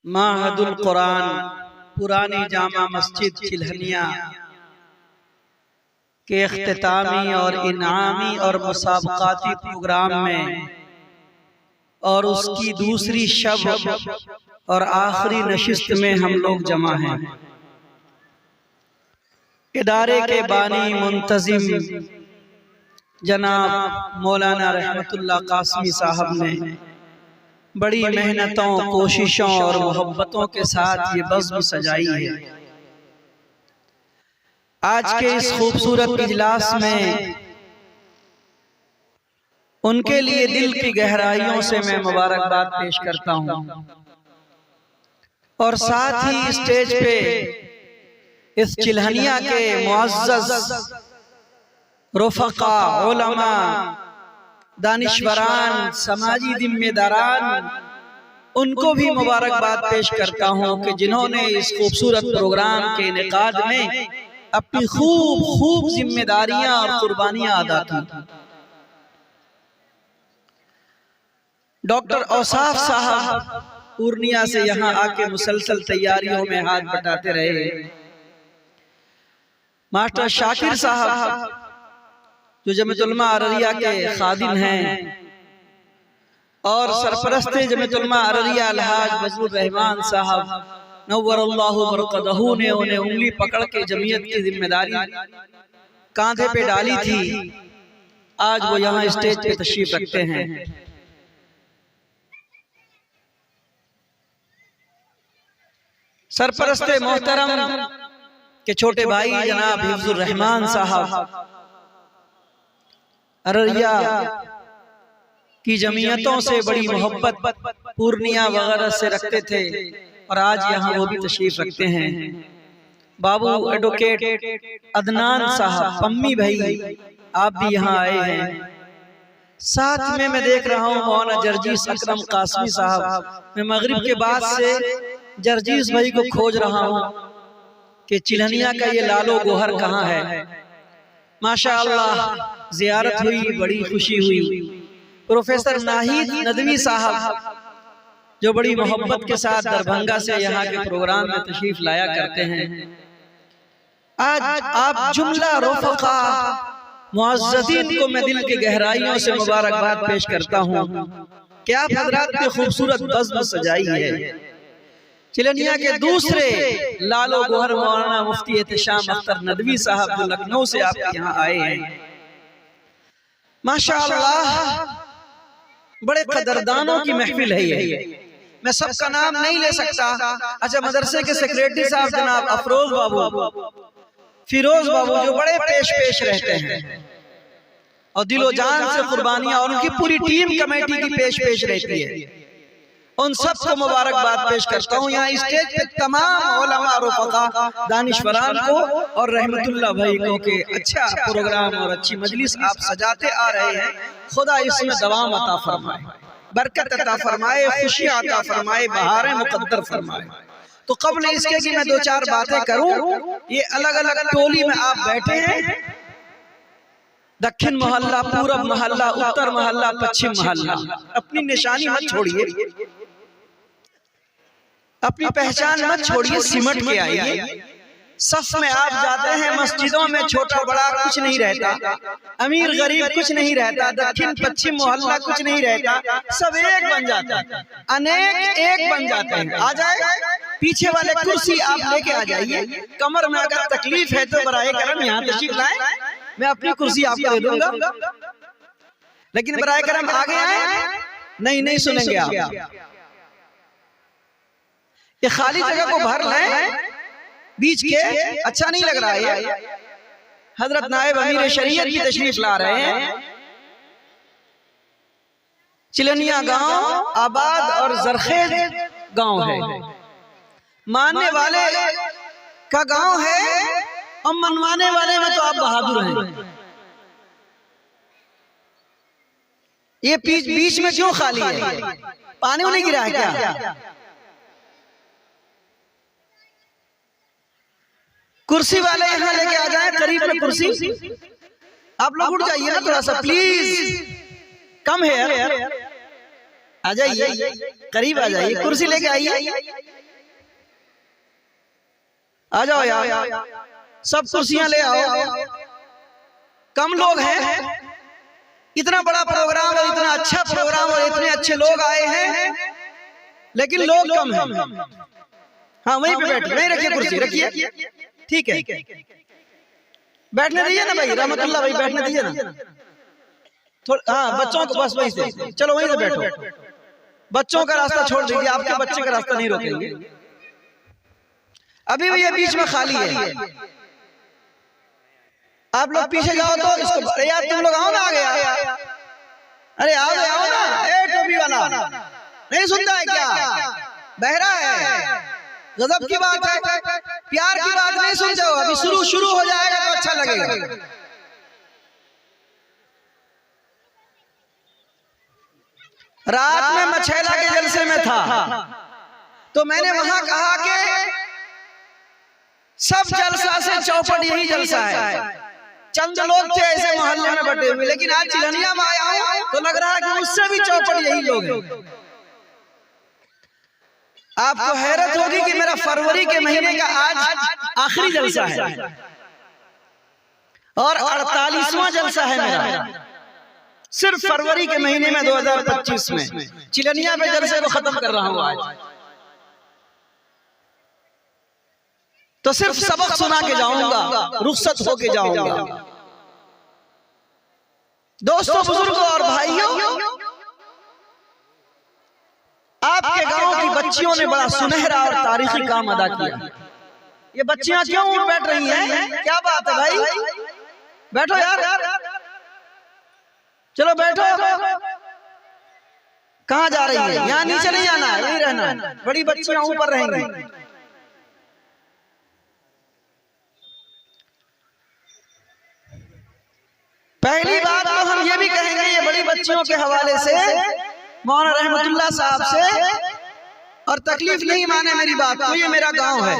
माहदुल कुरान पुरानी जामा मस्जिद चिल्हनिया के इख्तितामी और इनामी और मुसाबकाती प्रोग्राम में और उसकी दूसरी शब और आखिरी नशिस्त में हम लोग जमा हैं। इदारे के बानी मुंतजिम जनाब मौलाना रहमतुल्लाह कासमी साहब ने बड़ी मेहनतों, कोशिशों और मोहब्बतों के साथ ये बज़्म सजाई है। आज के इस खूबसूरत इजलास में उनके लिए दिल की गहराइयों से मैं मुबारकबाद पेश करता हूँ और साथ ही स्टेज पे इस चिल्हनिया के मुअज़्ज़ज़ रुफ़क़ा, उलमा, दानिशवरान, समाजी जिम्मेदारान, उनको भी मुबारकबाद पेश करता हूँ कि जिन्होंने इस खूबसूरत प्रोग्राम के इनेकाद में अपनी खूब जिम्मेदारियां और कुर्बानियां अदा की। डॉक्टर औसाफ साहब पूर्णिया से यहाँ आके मुसलसल तैयारियों में हाथ बटाते रहे। मास्टर शाकिर साहब जो जमीयत उलमा अररिया के खादिम हैं और सरपरस्त जमीयत उलमा अररिया अलहाज बजरुर रहमान साहब नव्वरल्लाहु बरकतहू ने उन्हें उंगली पकड़ के जमीयत की जिम्मेदारी कांधे पे डाली थी। आज वो यहाँ स्टेज पे तशरीफ रखते हैं। सरपरस्त मोहतरम के छोटे भाई जनाब हिफ्जुर रहमान साहब अररिया की जमीयतों से बड़ी मोहब्बत पूर्णिया वगैरह से रखते थे और आज यहाँ वो भी तशरीफ रखते हैं। बाबू एडवोकेट अदनान साहब पम्मी भाई, आप भी यहाँ आए हैं। साथ में मैं देख रहा हूँ मौलाना जर्जीस अकरम कासमी साहब। मैं मगरिब के बाद से जर्जीस भाई को खोज रहा हूँ कि चिल्हनिया का ये लालो गोहर कहाँ है। माशाअल्लाह जियारत हुई, बड़ी खुशी हुई। प्रोफेसर नाहिद नदवी साहब जो बड़ी मोहब्बत के साथ दरभंगा से यहाँ के प्रोग्राम में तशरीफ लाया करते हैं। आज आप जुमला रुफ़क़ा मुअज़्ज़ज़ीन को मैं दिल की गहराइयों से मुबारकबाद पेश करता हूँ कि आप हज़रात ने खूबसूरत बज़्म सजाई है। चिल्हनिया के दूसरे लालो गोहर मौलाना मुफ्ती एहतिशाम अख्तर नदवी साहब जो लखनऊ से आप यहाँ आए हैं। माशाअल्लाह बड़े कदरदानों की महफिल है ये। मैं सबका नाम नहीं ले सकता। अच्छा, मदरसे के सेक्रेटरी साहब जनाब अफरोज बाबू, फिरोज बाबू जो बड़े पेश रहते हैं और दिलो जान से कुर्बानियां और उनकी पूरी टीम कमेटी की पेश रहती है। उन सबको मुबारकबाद पेश करता हूँ। यहाँ स्टेज पे तमाम उलमा रुफ़क़ा दानिशवरान को और रहमतुल्लाह भाई को के अच्छा प्रोग्राम और अच्छी मजलिस आप सजाते आ रहे हैं। खुदा इसमें दवाम अता फरमाए, बरकत अता फरमाए, खुशियां अता फरमाए, बहारें मुक़द्दर फरमाए। तो कब्ल इसके कि मैं दो चार बातें करूं, ये अलग अलग टोली में आप बैठे हैं। दक्षिण मोहल्ला, पूरब मोहल्ला, उत्तर मोहल्ला, पश्चिम मोहल्ला, अपनी निशानी मत छोड़िए, अपनी पहचान मत छोड़िए, सिमट के आइए। सफ में आप जाते हैं, मस्जिदों में छोटा बड़ा कुछ नहीं रहता, अमीर गरीब कुछ नहीं रहता, दक्षिण पश्चिम मोहल्ला कुछ नहीं रहता, सब एक बन जाता है, अनेक एक बन जाते हैं। आ जाए पीछे वाले कुर्सी आप लेके आ जाइए। कमर में अगर तकलीफ है तो बराए करम यहाँ तशरीफ लाएं, मैं अपनी कुर्सी आपको दे दूंगा, लेकिन बराए करम आगे आए, नहीं सुनेंगे आप। ये खाली जगह को भर लें बीच के, अच्छा नहीं लग रहा है। हजरत नायब अमीर शरीयत की तशरीफ ला रहे हैं। चिल्हनिया गांव आबाद और जरखेज गांव है, मानने वाले का गांव है और मनवाने वाले में तो आप बहादुर हैं। ये बीच में क्यों खाली है? पानी नहीं गिरा है क्या? कुर्सी वाले यहाँ लेके आ जाए, करीब में कुर्सी। आप लोग उठ जाइए ना थोड़ा सा प्लीज, कम है यार। आ जाइए, करीब आ जाइए, कुर्सी लेके आइए, आ जाओ यार, सब कुर्सियां ले आओ। कम लोग हैं, इतना बड़ा प्रोग्राम और इतना अच्छा प्रोग्राम और इतने अच्छे लोग आए हैं, लेकिन लोग कम हैं। हाँ वहीं पे बैठिए, वहीं रखिए कुर्सी, रखिए, ठीक है, बैठने दीजिए ना भाई, रहमतुल्लाह भाई बैठने दीजिए ना थोड़ा। हाँ बच्चों को बस वहीं से, चलो वहीं से बैठो, बच्चों का रास्ता छोड़ दीजिए, आपके बच्चे का रास्ता नहीं रोकेंगे। अभी भी ये बीच में खाली है, आप लोग पीछे जाओ तो इसको, अरे यार तुम लोग आओ ना आगे, अरे आओ ना, ए टोपी वाला नहीं सुनता है क्या, बहरा है, गजब की बात है, प्यार की बात नहीं सुनते हो, अभी शुरू हो जाएगा तो अच्छा लगेगा। रात में मछेला के जलसे में था, तो मैंने वहां कहा कि सब जलसा से चौपट यही जलसा है। चंद लोग थे ऐसे मोहल्ले में बटे हुए, लेकिन आज चिलनिया में आया हूं तो लग रहा है कि उससे भी चौपट यही लोग हैं। आपको हैरत होगी कि मेरा फरवरी के महीने का आज आखिरी जलसा है और 48वां जलसा है मेरा, सिर्फ फरवरी के महीने में 2025 में चिलनिया में जलसे को खत्म कर रहा हूं आज। तो सिर्फ सबक सुना के जाऊंगा, रुखसत होके जाऊंगा। दोस्तों, बुजुर्गों और भाइयों, आपके गांव की बच्चियों ने बड़ा सुनहरा और तारीखी काम अदा किया। ये बच्चियां क्यों उठ बैठ रही हैं? क्या बात है भाई, बैठो यार, चलो बैठो। कहां जा रही है? यहाँ नीचे नहीं जाना, यहीं रहना है, बड़ी बच्चियां ऊपर रहेंगी। पहली बात तो हम ये भी कहेंगे, ये बड़ी बच्चियों के हवाले से मौलाना रहमतुल्लाह साहब से, और तकलीफ नहीं माने मेरी बात को, ये मेरा गांव है,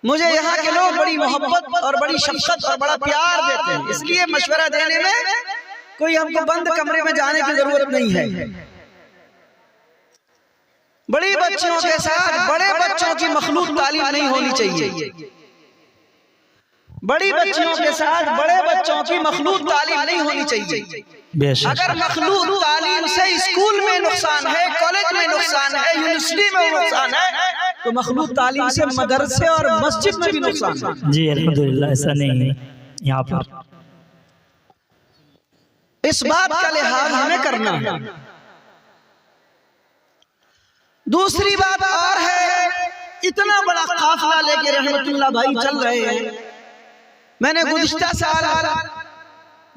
मुझे यहाँ के लोग बड़ी मोहब्बत और बड़ी शफकत और बड़ा प्यार देते हैं, इसलिए मशवरा देने में कोई हमको बंद कमरे में जाने की जरूरत नहीं है। बड़ी बच्चियों के साथ बड़े बच्चों की मखलूक तालीम नहीं होनी चाहिए, बड़ी बच्चियों के साथ बड़े बच्चों की मखलूक तालीम नहीं होनी चाहिए। अगर मखलूक तालीम से स्कूल में नुकसान है, कॉलेज में नुकसान है, यूनिवर्सिटी में नुकसान है, तो मखलूक तालीम से मदरसे और मस्जिद में भी नुकसान है। जी अल्हम्दुलिल्लाह, ऐसा नहीं है यहाँ पर, इस बात का लिहाज हमें करना है। दूसरी बात और है, इतना बड़ा काफिला लेके रहमतुल्लाह भाई चल रहे हैं। मैंने गुज़िश्ता साल,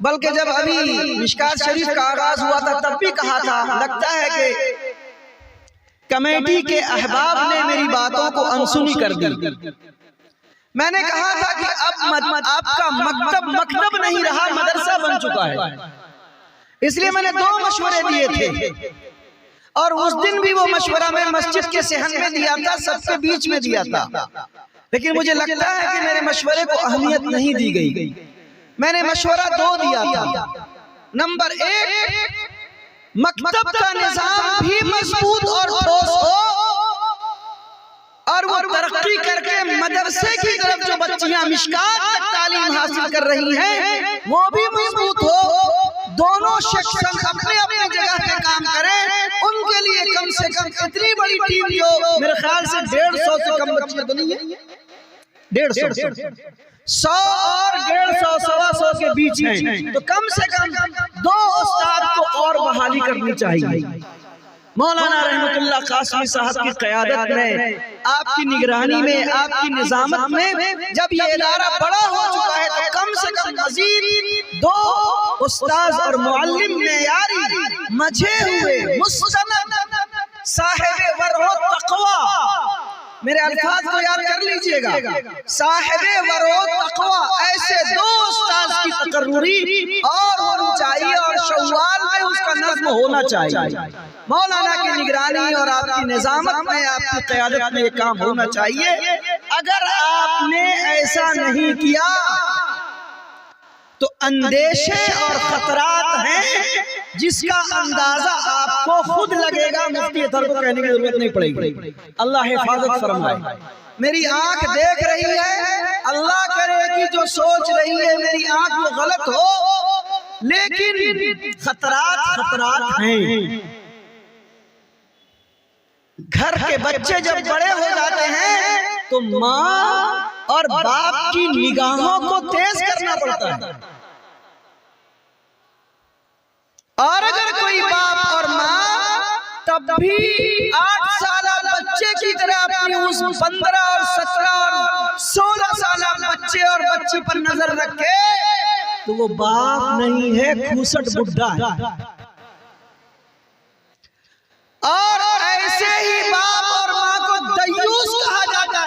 बल्कि जब अभी मिशकात शरीफ का आगाज हुआ था तब भी कहा था, लगता है कि कमेटी के अहबाब ने मेरी बातों को अनसुनी कर दी। मैंने कहा था कि अब आपका मकतब नहीं रहा, मदरसा बन चुका है। इसलिए मैंने 2 मशवरे दिए थे, और उस दिन भी वो मशवरा मैं मस्जिद के सहन में दिया था, सबके बीच में दिया था, लेकिन मुझे लगता है कि मेरे मशवरे को अहमियत नहीं दी गई। मैंने मशवरा 2 दिया था। नंबर 1, मकतब का निजाम भी मजबूत और ठोस हो, और वो तरक्की करके मदरसे की तरफ जो बच्चियां मिशकात तक तालीम हासिल कर रही हैं वो भी मजबूत हो। दोनों सेक्शन अपने अपने जगह पे काम करें, उनके लिए कम से कम इतनी बड़ी टीम जो मेरे ख्याल से 150 से कम बच्चियां तो नहीं है, 150, 100 और 150, 125 के बीच हैं, तो कम से कम 2 उस्ताद को और बहाली करनी चाहिए। मौलाना रहमतुल्लाह कासमी साहब की क़यादत में, आपकी निगरानी में, आपकी निज़ामत में जब ये इदारा बड़ा हो चुका है तो कम से कम मज़ीद 2 उस्ताद और मुअल्लिम मेयारी मझे हुए मुस्तनद साहिब वरो तक़वा, मेरे अल्फाज को याद कर लीजिएगा, साहिब वरो तक़वा, ऐसे 2 उस्ताद की तकर्रुरी और होनी चाहिए, और शव्वाल में उसका नज़्म होना चाहिए। मौलाना की निगरानी और आपकी निजामत में, आपकी क़यादत में ये काम होना चाहिए। अगर आपने ऐसा नहीं किया तो अंदेशे और खतरात हैं जिसका अंदाजा आपको खुद लगेगा, मुफ्ती अतर को कहने की जरूरत नहीं पड़ेगी। अल्लाह हिफाजत फरमाए। मेरी आंख देख रही है, अल्लाह करे कि जो सोच रही है मेरी आंख वो गलत हो, लेकिन खतरात हैं। घर के बच्चे जब बड़े हो जाते हैं तो माँ और बाप की निगाहों को तेज करना पड़ता है। और अगर कोई बाप और माँ तब भी 8 साल बच्चे की तरह अपनी उस 15 और 17 और 16 साल बच्चे और बच्ची पर नजर रखे तो वो बाप नहीं है, खूसट बुढ़ा है। और ऐसे ही बाप